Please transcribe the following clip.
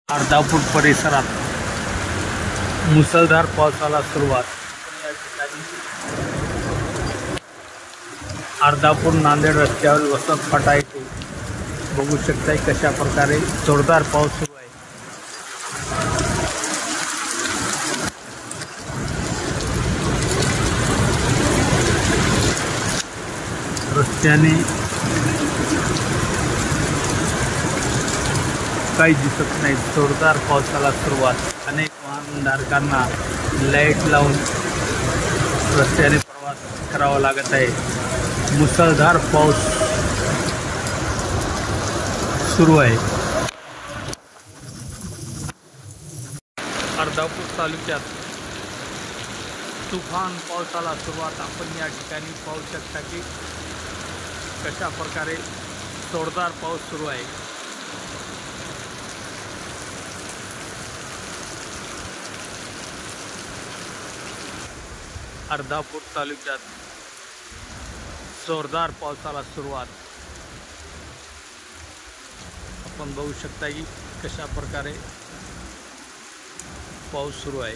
अर्धापूर परिसरात मुसळधार पावसाला सुरुवात। अर्धापूर नांदेड रस्त्यावर वसंत फाटा येथे बघू शकताय कशा प्रकारे जोरदार पाऊस सुरू आहे। रस्त्याने काही दिसत नाही, जोरदार पावसाला सुरुवात। अनेक वाहनधारकांना लाईट लावून रस्त्याने प्रवास करावा लागत आहे। मुसळधार पाऊस सुरू आहे। अर्धापूर तालुक्यात तुफान पावसाला सुरुवात। आपण या ठिकाणी पाहू शकता की कशा प्रकारे जोरदार पाऊस सुरू आहे। अर्धापूर तालुक्यात जोरदार पावसाला सुरुवात। आपण बघू शकता की कशा प्रकारे पाऊस सुरू आहे।